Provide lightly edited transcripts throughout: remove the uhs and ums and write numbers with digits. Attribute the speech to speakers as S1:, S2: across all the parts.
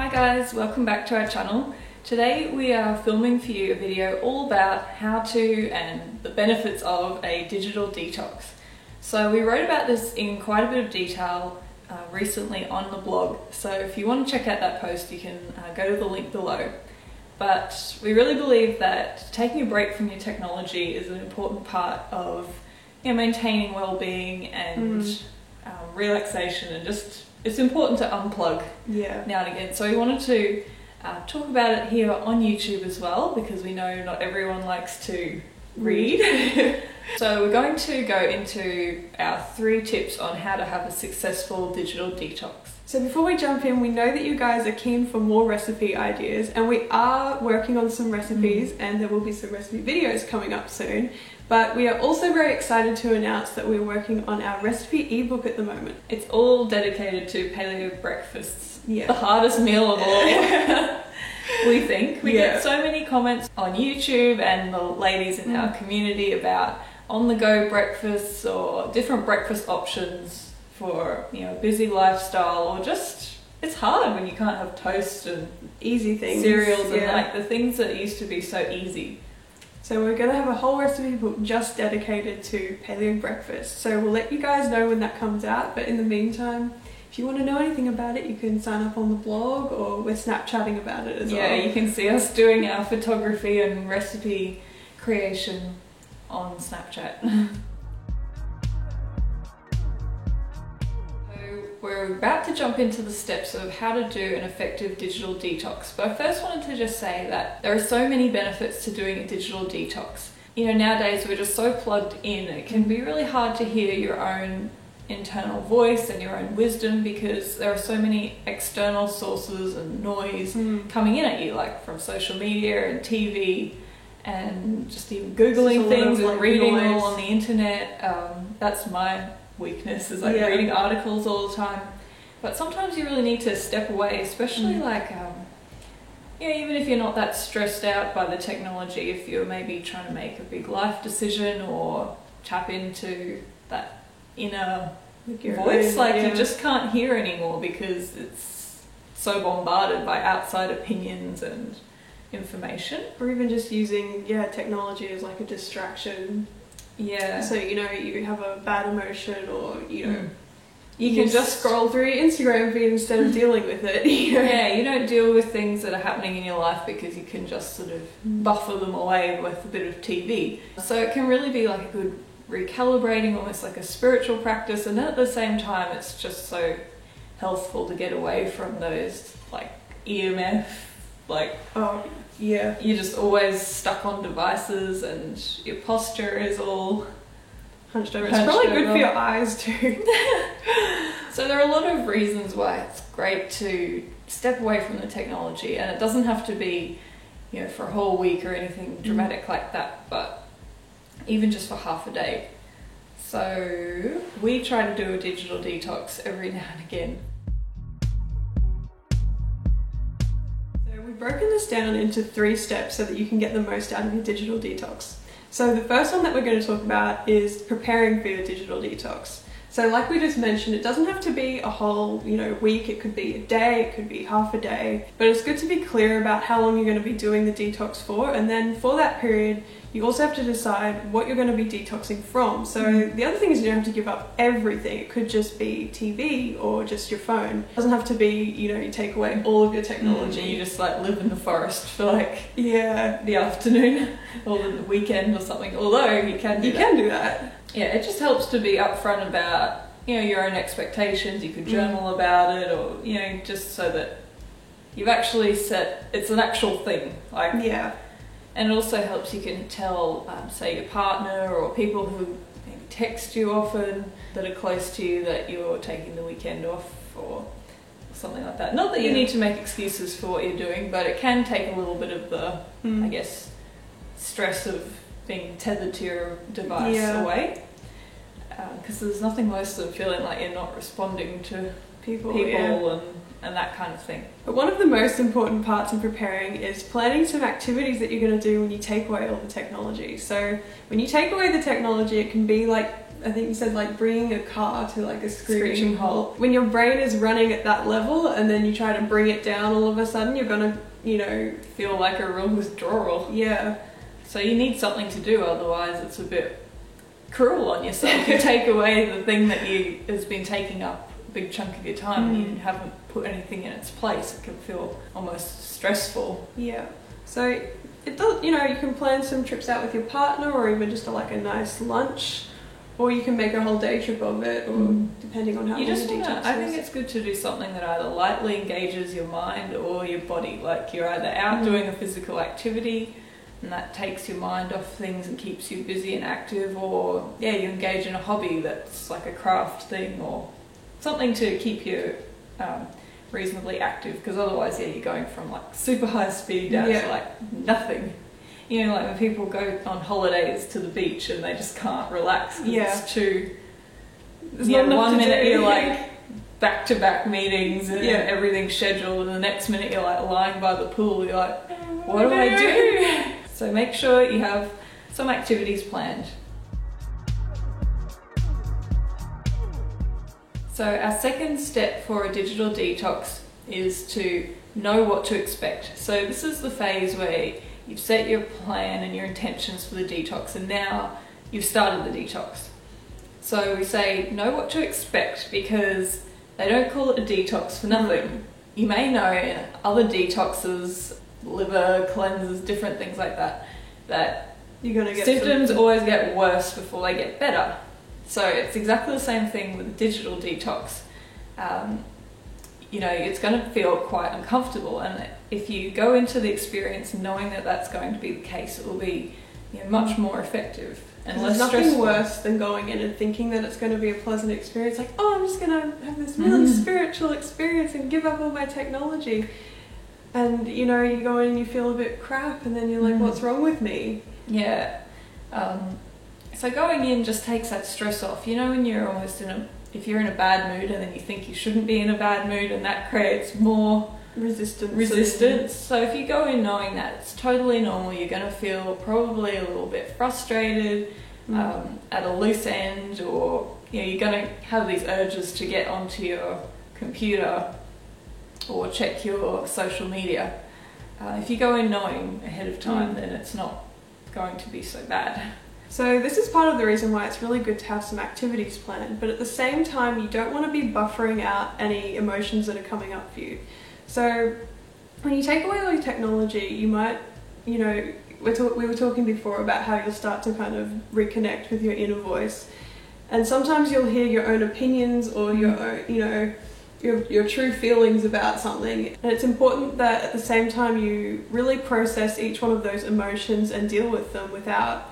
S1: Hi guys, welcome back to our channel. Today we are filming for you a video all about how to and the benefits of a digital detox. So we wrote about this in quite a bit of detail recently on the blog, so if you want to check out that post you can go to the link below. But we really believe that taking a break from your technology is an important part of maintaining well-being and relaxation, and just it's important to unplug now and again. So we wanted to talk about it here on YouTube as well, because we know not everyone likes to read. So we're going to go into our 3 tips on how to have a successful digital detox.
S2: So before we jump in, we know that you guys are keen for more recipe ideas, and we are working on some recipes and there will be some recipe videos coming up soon. But we are also very excited to announce that we're working on our recipe ebook at the moment.
S1: It's all dedicated to paleo breakfasts. The hardest meal of all. We think. We get so many comments on YouTube and the ladies in our community about on-the-go breakfasts or different breakfast options for busy lifestyle, or just it's hard when you can't have toast and
S2: easy things,
S1: cereals and like the things that used to be so easy.
S2: So we're going to have a whole recipe book just dedicated to paleo breakfast. So we'll let you guys know when that comes out, but in the meantime, if you want to know anything about it, you can sign up on the blog, or we're Snapchatting about it as well.
S1: Yeah, you can see us doing our photography and recipe creation on Snapchat. We're about to jump into the steps of how to do an effective digital detox, but I first wanted to just say that there are so many benefits to doing a digital detox. Nowadays we're just so plugged in, it can be really hard to hear your own internal voice and your own wisdom, because there are so many external sources and noise coming in at you, like from social media and TV and just even Googling things and reading all on the internet. That's my weakness, is like reading articles all the time. But sometimes you really need to step away, especially like even if you're not that stressed out by the technology, if you're maybe trying to make a big life decision or tap into that inner voice, you just can't hear anymore because it's so bombarded by outside opinions and information.
S2: Or even just using technology as like a distraction. So you have a bad emotion, or you can just scroll through your Instagram feed instead of dealing with it.
S1: You don't deal with things that are happening in your life because you can just sort of buffer them away with a bit of TV. So it can really be like a good recalibrating, almost like a spiritual practice, and then at the same time it's just so healthful to get away from those like EMF, you're just always stuck on devices and your posture is all
S2: hunched over. It's probably good for your eyes too.
S1: So there are a lot of reasons why it's great to step away from the technology, and it doesn't have to be for a whole week or anything dramatic like that, but even just for half a day. So we try to do a digital detox every now and again.
S2: We've broken this down into 3 steps so that you can get the most out of your digital detox. So the first one that we're going to talk about is preparing for your digital detox. So like we just mentioned, it doesn't have to be a whole week, it could be a day, it could be half a day, but it's good to be clear about how long you're going to be doing the detox for, and then for that period you also have to decide what you're going to be detoxing from. So the other thing is you don't have to give up everything. It could just be TV or just your phone. It doesn't have to be, you take away all of your technology.
S1: You just like live in the forest for the afternoon or the weekend or something, although you can do that. It just helps to be upfront about your own expectations. You could journal about it, or just so that you've actually set it's an actual thing. And it also helps, you can tell say your partner or people who maybe text you often that are close to you that you're taking the weekend off or something like that. Not that you need to make excuses for what you're doing, but it can take a little bit of the I guess stress of being tethered to your device away, because there's nothing worse than feeling like you're not responding to people and that kind of thing.
S2: But one of the most important parts in preparing is planning some activities that you're going to do when you take away all the technology. So when you take away the technology, it can be like I think you said like bringing a car to like a
S1: Screeching halt.
S2: When your brain is running at that level and then you try to bring it down, all of a sudden you're gonna,
S1: feel like a real withdrawal.
S2: Yeah.
S1: So you need something to do, otherwise it's a bit cruel on yourself. You take away the thing that has been taking up a big chunk of your time and you haven't put anything in its place. It can feel almost stressful.
S2: Yeah. So it does, you can plan some trips out with your partner, or even just like a nice lunch, or you can make a whole day trip of it, or depending on how
S1: you
S2: long
S1: just
S2: the detox
S1: I think
S2: is.
S1: it's good to do something that either lightly engages your mind or your body. Like you're either out doing a physical activity and that takes your mind off things and keeps you busy and active, or you engage in a hobby that's like a craft thing or something to keep you reasonably active, because otherwise you're going from like super high speed down to like nothing. Like when people go on holidays to the beach and they just can't relax because it's too...
S2: There's not enough
S1: 1
S2: to
S1: minute
S2: do.
S1: you're like back-to-back meetings and everything's scheduled, and the next minute you're like lying by the pool, you're like, what do I do? So make sure you have some activities planned. So our second step for a digital detox is to know what to expect. So this is the phase where you've set your plan and your intentions for the detox, and now you've started the detox. So we say know what to expect, because they don't call it a detox for nothing. You may know in other detoxes, liver cleanses, different things like that, that
S2: you're gonna get
S1: symptoms always get worse before they get better. So it's exactly the same thing with a digital detox. It's going to feel quite uncomfortable, and if you go into the experience knowing that that's going to be the case, it will be much more effective and less
S2: stressful. There's nothing worse than going in and thinking that it's going to be a pleasant experience, like, oh, I'm just going to have this really spiritual experience and give up all my technology. And you go in and you feel a bit crap, and then you're like, what's wrong with me?
S1: Yeah. So going in just takes that stress off. When you're almost if you're in a bad mood and then you think you shouldn't be in a bad mood, and that creates more resistance. So if you go in knowing that it's totally normal, you're going to feel probably a little bit frustrated, at a loose end, or you're going to have these urges to get onto your computer or check your social media. If you go in knowing ahead of time, then it's not going to be so bad.
S2: So this is part of the reason why it's really good to have some activities planned, but at the same time you don't want to be buffering out any emotions that are coming up for you. So when you take away all your technology, you might, we were talking before about how you'll start to kind of reconnect with your inner voice, and sometimes you'll hear your own opinions or your own, your true feelings about something, and it's important that at the same time you really process each one of those emotions and deal with them without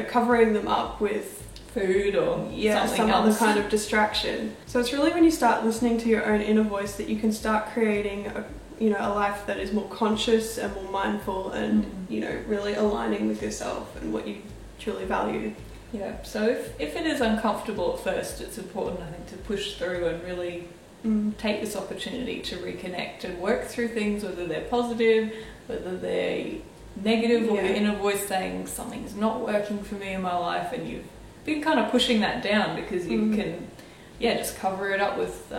S2: covering them up with
S1: food or
S2: some other kind of distraction. So it's really when you start listening to your own inner voice that you can start creating a life that is more conscious and more mindful, and really aligning with yourself and what you truly value.
S1: Yeah, so if it is uncomfortable at first, it's important, I think, to push through and really take this opportunity to reconnect and work through things, whether they're positive, whether they're negative, or your inner voice saying something's not working for me in my life, and you've been kind of pushing that down because you can just cover it up with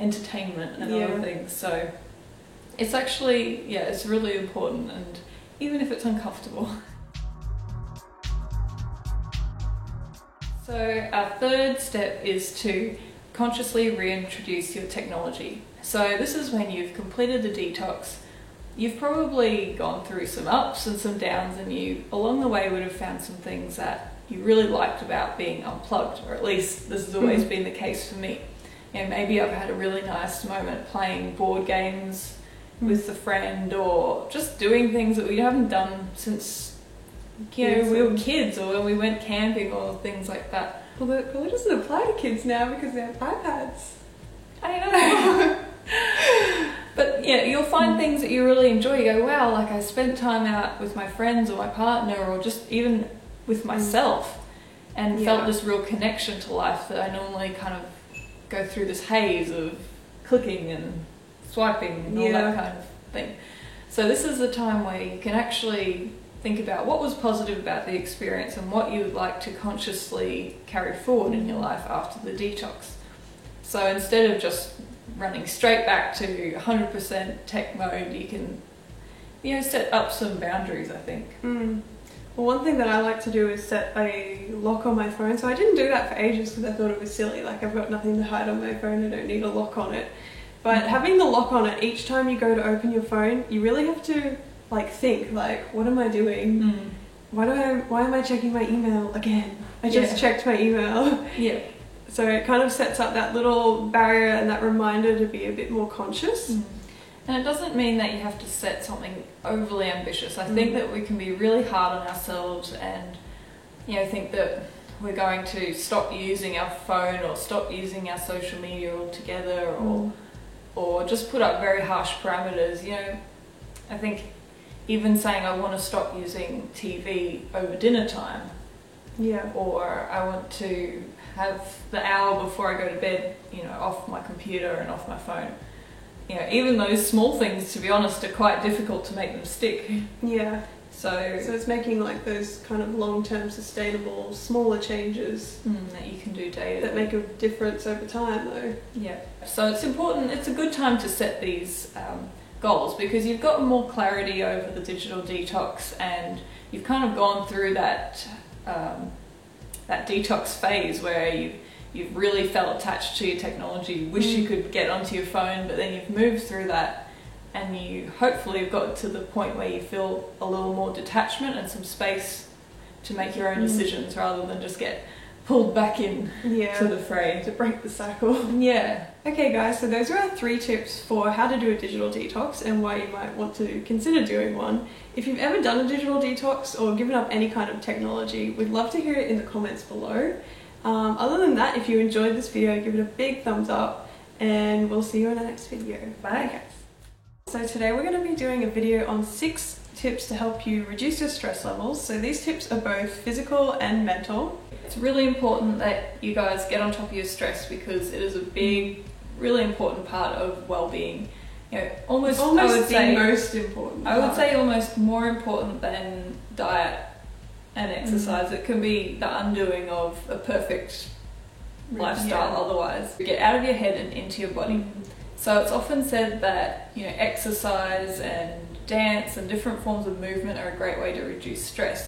S1: entertainment and other things. So it's actually it's really important, and even if it's uncomfortable. So our third step is to consciously reintroduce your technology. So this is when you've completed the detox. You've probably gone through some ups and some downs, and you along the way would have found some things that you really liked about being unplugged, or at least this has always been the case for me. And maybe I've had a really nice moment playing board games with a friend, or just doing things that we haven't done since we were kids, or when we went camping, or things like that.
S2: Well, that probably doesn't apply to kids now because they have iPads.
S1: I know. But you'll find things that you really enjoy. You go, wow, like I spent time out with my friends or my partner, or just even with myself, and felt this real connection to life that I normally kind of go through this haze of clicking and swiping and all that kind of thing. So this is the time where you can actually think about what was positive about the experience and what you would like to consciously carry forward in your life after the detox. So instead of just running straight back to 100% tech mode, you can, set up some boundaries, I think.
S2: Well, one thing that I like to do is set a lock on my phone. So I didn't do that for ages because I thought it was silly. Like, I've got nothing to hide on my phone, I don't need a lock on it. But having the lock on it, each time you go to open your phone, you really have to think, what am I doing? Why am I checking my email again? I just checked my email.
S1: Yeah.
S2: So it kind of sets up that little barrier and that reminder to be a bit more conscious.
S1: And it doesn't mean that you have to set something overly ambitious. I think that we can be really hard on ourselves and, think that we're going to stop using our phone or stop using our social media altogether or just put up very harsh parameters. I think even saying I want to stop using TV over dinner time, or I want to have the hour before I go to bed, off my computer and off my phone. Even those small things, to be honest, are quite difficult to make them stick.
S2: Yeah.
S1: So
S2: it's making those kind of long-term, sustainable, smaller changes
S1: that you can do day to day
S2: that make a difference over time, though.
S1: Yeah. So it's important. It's a good time to set these goals because you've got more clarity over the digital detox and you've kind of gone through that detox phase where you've really felt attached to your technology. You wish you could get onto your phone, but then you've moved through that and you hopefully have got to the point where you feel a little more detachment and some space to make your own decisions rather than just get pulled back in to the fray.
S2: To break the cycle.
S1: Yeah.
S2: Okay guys, so those are our 3 tips for how to do a digital detox and why you might want to consider doing one. If you've ever done a digital detox or given up any kind of technology, we'd love to hear it in the comments below. Other than that, if you enjoyed this video, give it a big thumbs up and we'll see you in our next video.
S1: Bye
S2: guys. So today we're going to be doing a video on 6 tips to help you reduce your stress levels. So these tips are both physical and mental.
S1: It's really important that you guys get on top of your stress because it is a big, really important part of well-being. Almost
S2: I would say most important.
S1: I would say almost more important than diet and exercise. It can be the undoing of a perfect lifestyle otherwise. Get out of your head and into your body. So it's often said that exercise and dance and different forms of movement are a great way to reduce stress.